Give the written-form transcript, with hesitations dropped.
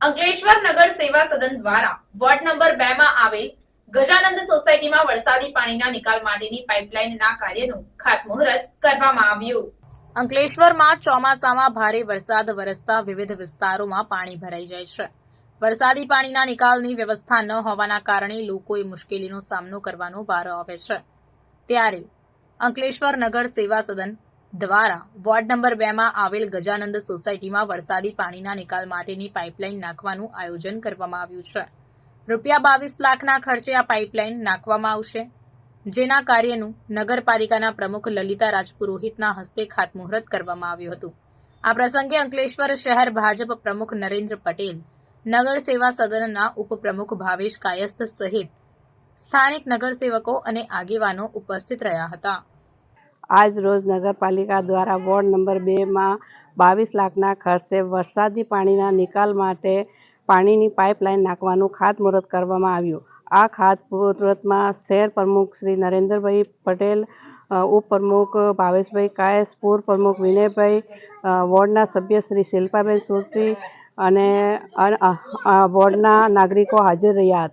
અંકલેશ્વર નગર સેવા સદન દ્વારા વોર્ડ નંબર 2 માં આવેલ ગજાનંદ સોસાયટીમાં વરસાદી પાણીના નિકાલ માટેની પાઇપલાઇનના કાર્યનું ખાતમુહૂર્ત કરવામાં આવ્યું। અંકલેશ્વરમાં ચોમાસામાં ભારે વરસાદ વરસતા વિવિધ વિસ્તારોમાં પાણી ભરાઈ જાય છે। વરસાદી પાણીના નિકાલની વ્યવસ્થા ન હોવાના કારણે લોકોએ મુશ્કેલીનો સામનો કરવાનો વારો આવે છે। ત્યારે અંકલેશ્વર નગર સેવા સદન દ્વારા વોર્ડ નંબર 2 માં આવેલ ગજાનંદ સોસાયટીમાં વરસાદી પાણીના નિકાલ માટેની પાઇપલાઇન નાખવાનું આયોજન કરવામાં આવ્યું છે। રૂપિયા 22 લાખના ખર્ચે આ પાઇપલાઇન નાખવામાં આવશે, જેના કાર્યનું નગરપાલિકાના પ્રમુખ લલિતા રાજપુરોહિતના હસ્તે ખાતમુહૂર્ત કરવામાં આવ્યું હતું। આ પ્રસંગે અંકલેશ્વર શહેર ભાજપ પ્રમુખ નરેન્દ્ર પટેલ, નગર સેવા સદનના ઉપપ્રમુખ ભાવેશ કાયસ્થ સહિત સ્થાનિક નગરસેવકો અને આગેવાનો ઉપસ્થિત રહ્યા હતા। આજ રોજ નગરપાલિકા દ્વારા વોર્ડ નંબર 2 માં 22 લાખના ખર્ચે વરસાદી પાણીના નિકાલ માટે પાણીની પાઇપલાઇન નાખવાનું ખાતમુહૂર્ત કરવામાં આવ્યું। આ ખાતમુહૂર્તમાં શહેર પ્રમુખ શ્રી નરેન્દ્રભાઈ પટેલ, ઉપપ્રમુખ ભાવેશભાઈ કાયસ, પૂર્વ પ્રમુખ વિનયભાઈ, વોર્ડના સભ્ય શ્રી શિલ્પાબેન સુરતી અને વોર્ડના નાગરિકો હાજર રહ્યા હતા।